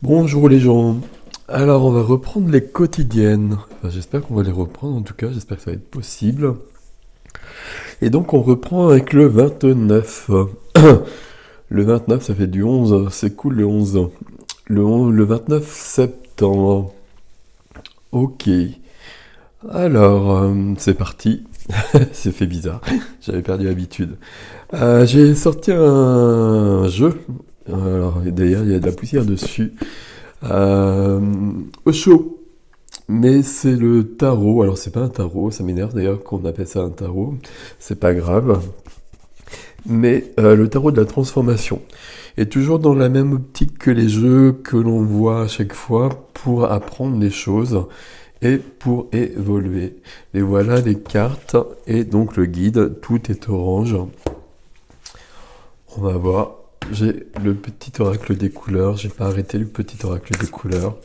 Bonjour les gens. Alors on va reprendre les quotidiennes. Enfin, j'espère qu'on va les reprendre en tout cas, j'espère que ça va être possible. Et donc on reprend avec le 29. Le 29 ça fait du 11, c'est cool le 11. Le 29 septembre. Ok. Alors c'est parti. C'est fait bizarre, j'avais perdu l'habitude. J'ai sorti un jeu. Alors d'ailleurs il y a de la poussière dessus. Euh, Au chaud. Mais c'est le tarot. Alors c'est pas un tarot, ça m'énerve d'ailleurs qu'on appelle ça un tarot. C'est pas grave. Mais le tarot de la transformation est toujours dans la même optique que les jeux que l'on voit à chaque fois pour apprendre les choses et pour évoluer. Et voilà les cartes et donc le guide. Tout est orange. On va voir. J'ai le petit oracle des couleurs. J'ai pas arrêté le petit oracle des couleurs.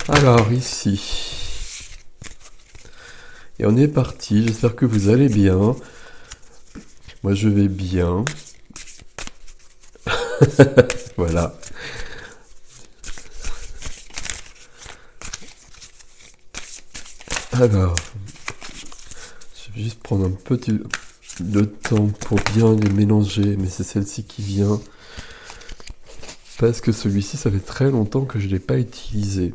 Alors ici. Et on est parti, j'espère que vous allez bien. Moi je vais bien. Voilà. Alors, je vais juste prendre un petit de temps pour bien les mélanger, mais c'est celle-ci qui vient. Parce que celui-ci, ça fait très longtemps que je ne l'ai pas utilisé.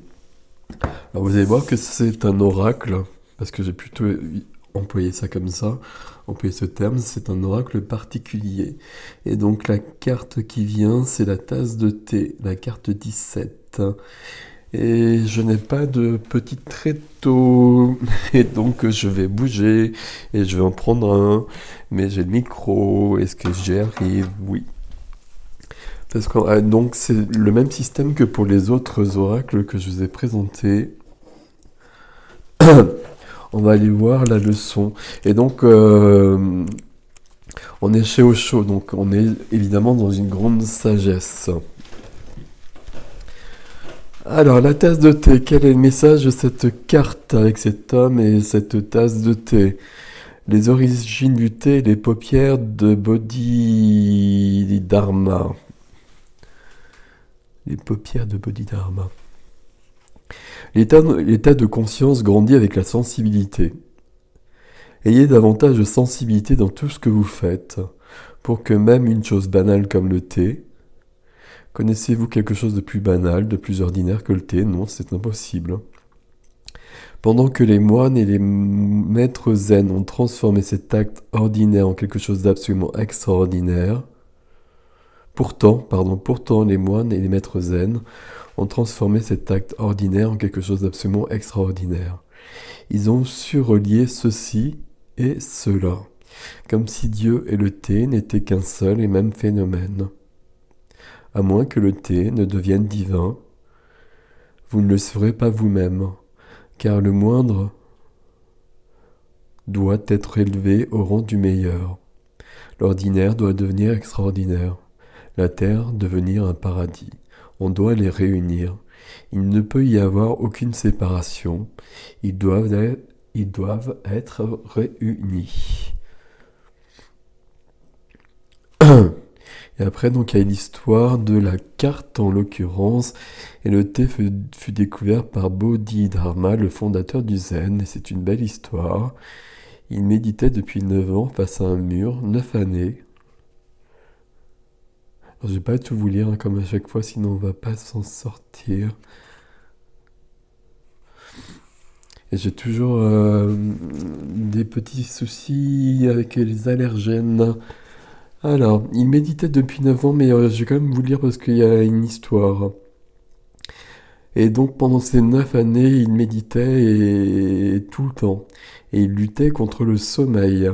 Alors vous allez voir que c'est un oracle, parce que j'ai plutôt employé ça comme ça, employé ce terme, c'est un oracle particulier. Et donc la carte qui vient, c'est la tasse de thé, la carte 17. Et je n'ai pas de petit tréteau, et donc je vais bouger, et je vais en prendre un, mais j'ai le micro, est-ce que j'y arrive? Oui. Parce que donc c'est le même système que pour les autres oracles que je vous ai présentés. On va aller voir la leçon. Et donc on est chez Osho, donc on est évidemment dans une grande sagesse. Alors, la tasse de thé, quel est le message de cette carte avec cet homme et cette tasse de thé? Les origines du thé, les paupières de Bodhidharma. Les paupières de Bodhidharma. L'état de conscience grandit avec la sensibilité. Ayez davantage de sensibilité dans tout ce que vous faites, pour que même une chose banale comme le thé. Connaissez-vous quelque chose de plus banal, de plus ordinaire que le thé? Non, c'est impossible. Pendant que les moines et les maîtres zen ont transformé cet acte ordinaire en quelque chose d'absolument extraordinaire, pourtant les moines et les maîtres zen ont transformé cet acte ordinaire en quelque chose d'absolument extraordinaire. Ils ont su relier ceci et cela, comme si Dieu et le thé n'étaient qu'un seul et même phénomène. À moins que le thé ne devienne divin, vous ne le serez pas vous-même, car le moindre doit être élevé au rang du meilleur. L'ordinaire doit devenir extraordinaire. La terre devenir un paradis. On doit les réunir. Il ne peut y avoir aucune séparation. Ils doivent être réunis. Et après, donc, il y a l'histoire de la carte en l'occurrence. Et le thé fut découvert par Bodhidharma, le fondateur du Zen. Et c'est une belle histoire. Il méditait depuis 9 ans face à un mur, 9 années. Alors, je vais pas tout vous lire comme à chaque fois, sinon on va pas s'en sortir. Et j'ai toujours des petits soucis avec les allergènes. Alors, il méditait depuis 9 ans, mais je vais quand même vous lire parce qu'il y a une histoire. Et donc pendant ces 9 années, il méditait et tout le temps. Et il luttait contre le sommeil.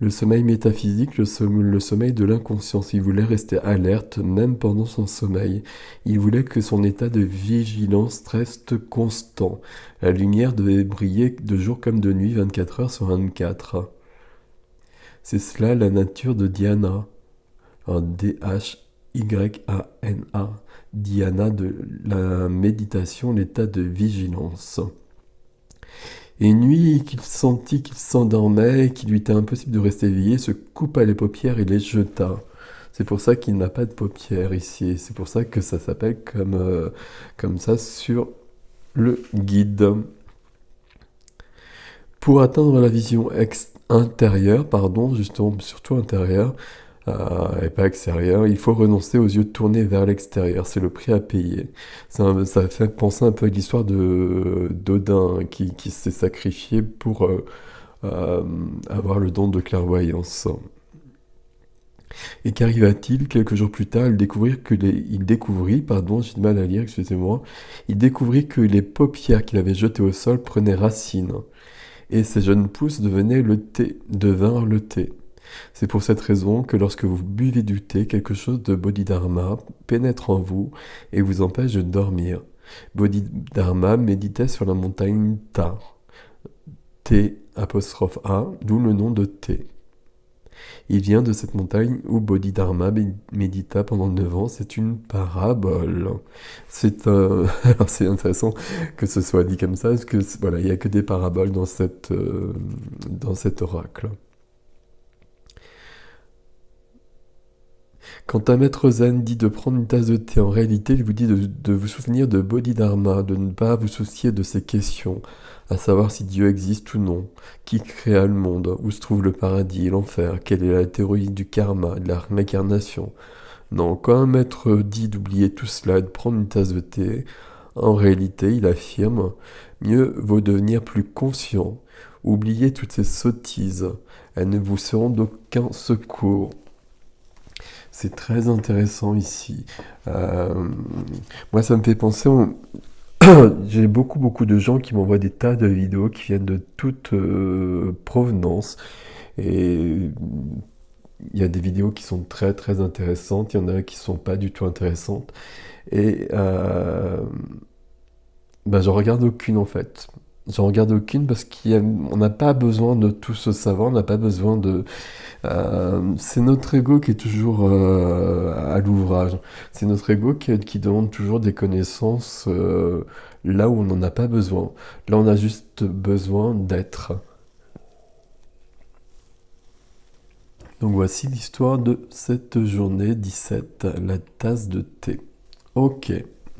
Le sommeil métaphysique, le sommeil de l'inconscience. Il voulait rester alerte même pendant son sommeil. Il voulait que son état de vigilance reste constant. La lumière devait briller de jour comme de nuit, 24 heures sur 24. C'est cela la nature de Dhyana. Un Dhyana. Dhyana de la méditation, l'état de vigilance. Et une nuit qu'il sentit qu'il s'endormait, qu'il lui était impossible de rester éveillé, se coupa les paupières et les jeta. C'est pour ça qu'il n'a pas de paupières ici. Et c'est pour ça que ça s'appelle comme ça sur le guide. Pour atteindre la vision intérieure, pardon, justement, surtout intérieure, et pas extérieure, il faut renoncer aux yeux tournés vers l'extérieur. C'est le prix à payer. Ça fait penser un peu à l'histoire de d'Odin qui s'est sacrifié pour euh, avoir le don de clairvoyance. Et qu'arriva-t-il? Quelques jours plus tard, il découvrit, pardon, j'ai du mal à lire, excusez-moi, il découvrit que les paupières qu'il avait jetées au sol prenaient racine, et ces jeunes pousses devinrent le thé. C'est pour cette raison que lorsque vous buvez du thé, quelque chose de Bodhidharma pénètre en vous et vous empêche de dormir. Bodhidharma méditait sur la montagne Ta, T''A, d'où le nom de thé. Il vient de cette montagne où Bodhidharma médita pendant 9 ans. C'est une parabole. Alors c'est intéressant que ce soit dit comme ça, parce que voilà, il n'y a que des paraboles dans cet oracle. Quand un maître zen dit de prendre une tasse de thé, en réalité, il vous dit de vous souvenir de Bodhidharma, de ne pas vous soucier de ces questions, à savoir si Dieu existe ou non, qui créa le monde, où se trouve le paradis et l'enfer, quelle est la théorie du karma, de la réincarnation. Non, quand un maître dit d'oublier tout cela et de prendre une tasse de thé, en réalité, il affirme, mieux vaut devenir plus conscient, oubliez toutes ces sottises, elles ne vous seront d'aucun secours. C'est très intéressant ici. Euh, Moi, ça me fait penser. J'ai beaucoup de gens qui m'envoient des tas de vidéos qui viennent de toute provenance. Et il y a des vidéos qui sont très intéressantes. Il y en a qui sont pas du tout intéressantes. Et j'en regarde aucune en fait. J'en regarde aucune parce qu'on n'a pas besoin de tout ce savoir. On n'a pas besoin de. C'est notre ego qui est toujours à l'ouvrage. C'est notre ego qui demande toujours des connaissances là où on n'en a pas besoin. Là, on a juste besoin d'être. Donc voici l'histoire de cette journée 17, la tasse de thé. Ok,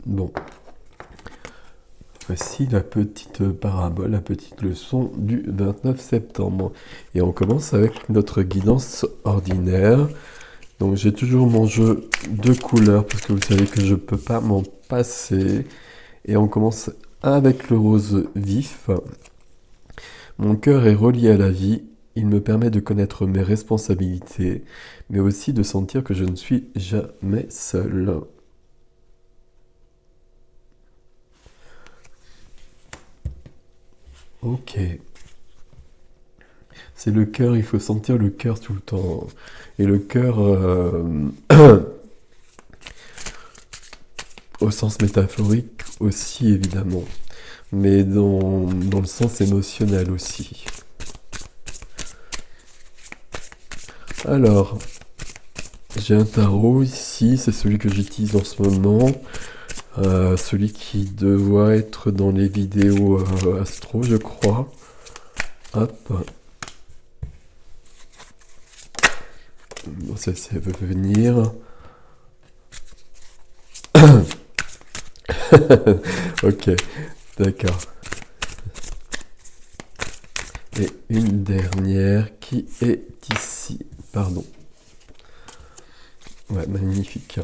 bon. Voici la petite parabole, la petite leçon du 29 septembre. Et on commence avec notre guidance ordinaire. Donc j'ai toujours mon jeu de couleurs parce que vous savez que je ne peux pas m'en passer. Et on commence avec le rose vif. Mon cœur est relié à la vie. Il me permet de connaître mes responsabilités, mais aussi de sentir que je ne suis jamais seul. Ok. C'est le cœur, il faut sentir le cœur tout le temps. Et le cœur, au sens métaphorique aussi, évidemment. Mais dans le sens émotionnel aussi. Alors, j'ai un tarot ici, c'est celui que j'utilise en ce moment. Celui qui doit être dans les vidéos astro, je crois. Hop. Bon, ça veut venir. Ok, d'accord. Et une dernière qui est ici. Pardon. Ouais, magnifique.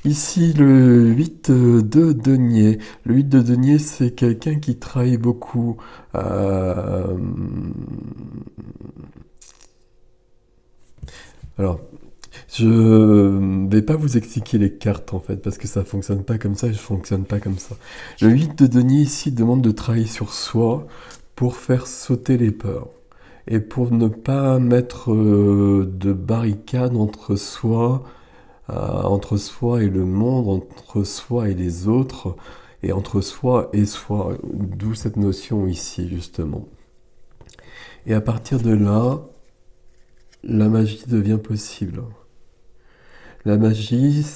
Ici, le 8 de denier. Le 8 de denier, c'est quelqu'un qui travaille beaucoup. Alors, je vais pas vous expliquer les cartes en fait, parce que ça fonctionne pas comme ça et je fonctionne pas comme ça. Le 8 de denier ici demande de travailler sur soi pour faire sauter les peurs et pour ne pas mettre de barricade entre soi et le monde, entre soi et les autres, et entre soi et soi, d'où cette notion ici justement. Et à partir de là, la magie devient possible. La magie,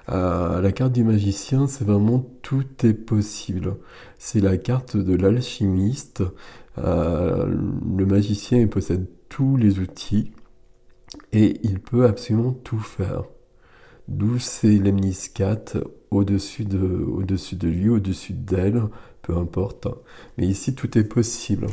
la carte du magicien, c'est vraiment tout est possible. C'est la carte de l'alchimiste. Le magicien, il possède tous les outils. et il peut absolument tout faire. D'où c'est lemniscate au-dessus de lui, au-dessus d'elle, peu importe. Mais ici, tout est possible.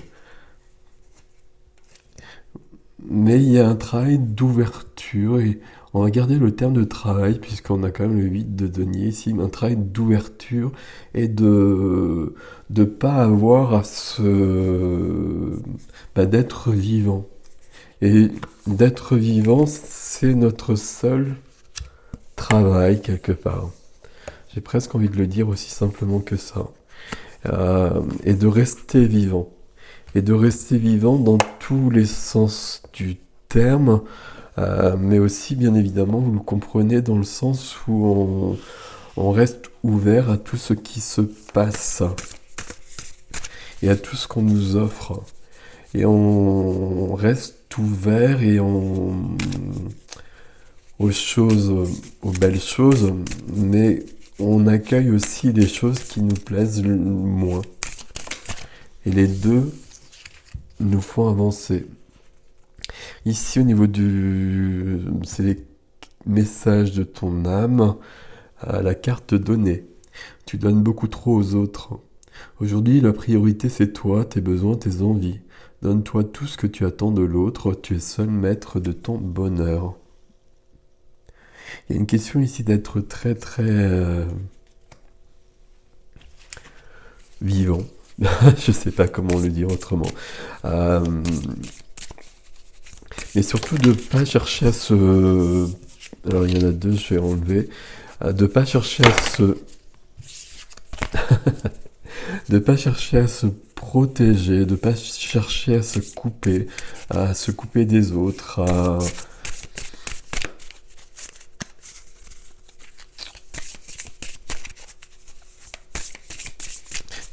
Mais il y a un travail d'ouverture, et on va garder le terme de travail, puisqu'on a quand même le 8 de denier ici, un travail d'ouverture et de pas avoir à d'être vivant. Et d'être vivant, c'est notre seul travail quelque part. J'ai presque envie de le dire aussi simplement que ça. Et de rester vivant. Et de rester vivant dans tous les sens du terme, mais aussi, bien évidemment, vous le comprenez, dans le sens où on reste ouvert à tout ce qui se passe et à tout ce qu'on nous offre. Et on reste ouvert aux choses, aux belles choses, mais on accueille aussi des choses qui nous plaisent moins. Et les deux nous font avancer. Ici, au niveau c'est les messages de ton âme, à la carte donnée. Tu donnes beaucoup trop aux autres. Aujourd'hui, la priorité, c'est toi, tes besoins, tes envies. Donne-toi tout ce que tu attends de l'autre, tu es seul maître de ton bonheur. Il y a une question ici d'être très très vivant. Je sais pas comment le dire autrement. Euh, et surtout de pas chercher à se... Alors il y en a deux, je vais enlever. De pas chercher à se... de pas chercher à se protéger, de pas chercher à se couper des autres,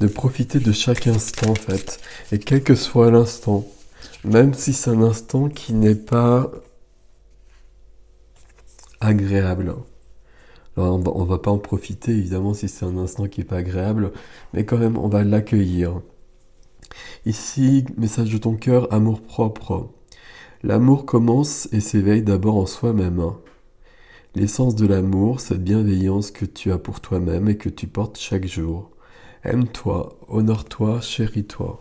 de profiter de chaque instant en fait, et quel que soit l'instant, même si c'est un instant qui n'est pas agréable. Alors on va pas en profiter évidemment si c'est un instant qui n'est pas agréable, mais quand même on va l'accueillir. Ici, message de ton cœur, amour propre. L'amour commence et s'éveille d'abord en soi-même. L'essence de l'amour, cette bienveillance que tu as pour toi-même et que tu portes chaque jour. Aime-toi, honore-toi, chéris-toi.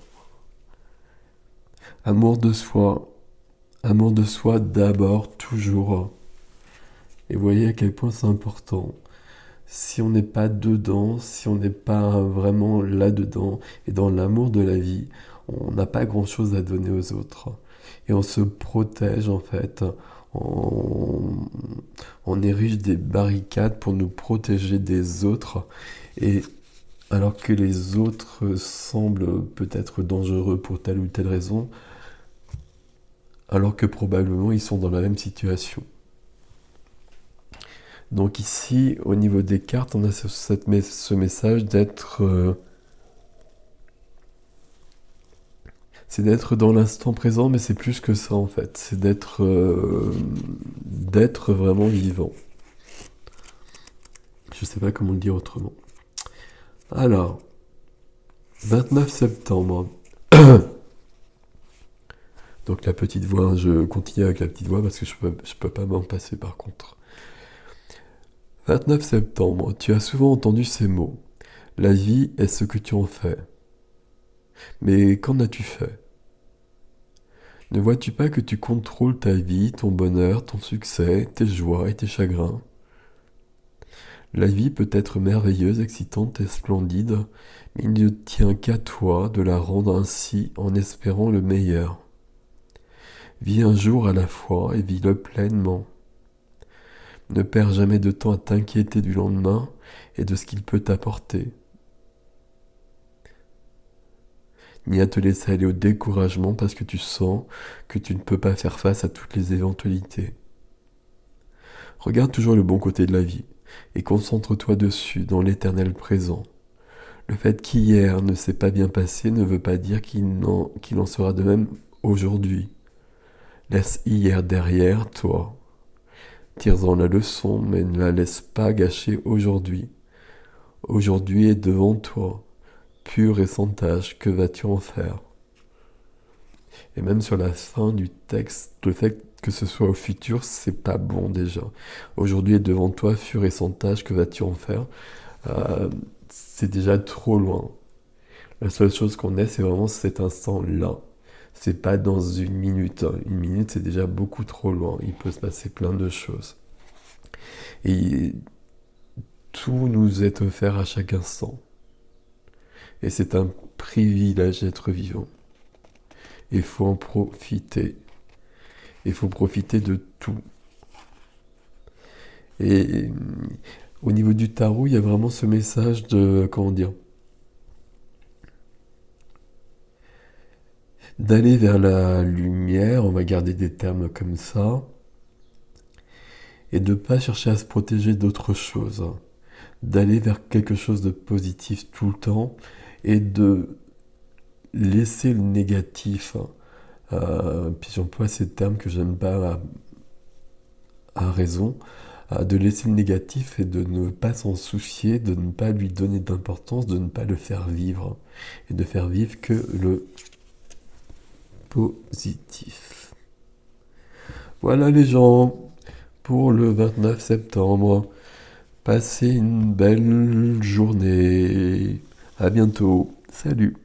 Amour de soi d'abord, toujours. Et voyez à quel point c'est important. Si on n'est pas dedans, si on n'est pas vraiment là-dedans et dans l'amour de la vie, on n'a pas grand-chose à donner aux autres. Et on se protège en fait, on, on érige des barricades pour nous protéger des autres. Et alors que les autres semblent peut-être dangereux pour telle ou telle raison, alors que probablement ils sont dans la même situation. Donc ici, au niveau des cartes, on a ce message c'est d'être dans l'instant présent, mais c'est plus que ça en fait. C'est d'être vraiment vivant. Je sais pas comment le dire autrement. Alors, 29 septembre. Donc la petite voix, hein, je continue avec la petite voix parce que je peux pas m'en passer par contre. 29 septembre, tu as souvent entendu ces mots. La vie est ce que tu en fais. Mais qu'en as-tu fait? Ne vois-tu pas que tu contrôles ta vie, ton bonheur, ton succès, tes joies et tes chagrins? La vie peut être merveilleuse, excitante et splendide, mais il ne tient qu'à toi de la rendre ainsi en espérant le meilleur. Vis un jour à la fois et vis-le pleinement. Ne perds jamais de temps à t'inquiéter du lendemain et de ce qu'il peut t'apporter, ni à te laisser aller au découragement parce que tu sens que tu ne peux pas faire face à toutes les éventualités. Regarde toujours le bon côté de la vie et concentre-toi dessus dans l'éternel présent. Le fait qu'hier ne s'est pas bien passé ne veut pas dire qu'il en sera de même aujourd'hui. Laisse hier derrière toi. Tire-en la leçon, mais ne la laisse pas gâcher aujourd'hui. Aujourd'hui est devant toi, pur et sans tache, que vas-tu en faire? Et même sur la fin du texte, le fait que ce soit au futur, c'est pas bon déjà. Aujourd'hui est devant toi, fur et sans tâche, que vas-tu en faire? Euh, c'est déjà trop loin. La seule chose qu'on ait, c'est vraiment cet instant-là. C'est pas dans une minute, hein. Une minute, c'est déjà beaucoup trop loin. Il peut se passer plein de choses. Et tout nous est offert à chaque instant. Et c'est un privilège d'être vivant. Il faut en profiter. Il faut profiter de tout. Et au niveau du tarot, il y a vraiment ce message de, comment dire, d'aller vers la lumière, on va garder des termes comme ça, et de ne pas chercher à se protéger d'autre chose. D'aller vers quelque chose de positif tout le temps, et de laisser le négatif. Puis j'emploie ces termes que j'aime pas à raison, de laisser le négatif et de ne pas s'en soucier, de ne pas lui donner d'importance, de ne pas le faire vivre, et de faire vivre que le positif. Voilà les gens, pour le 29 septembre. Passez une belle journée. À bientôt. Salut.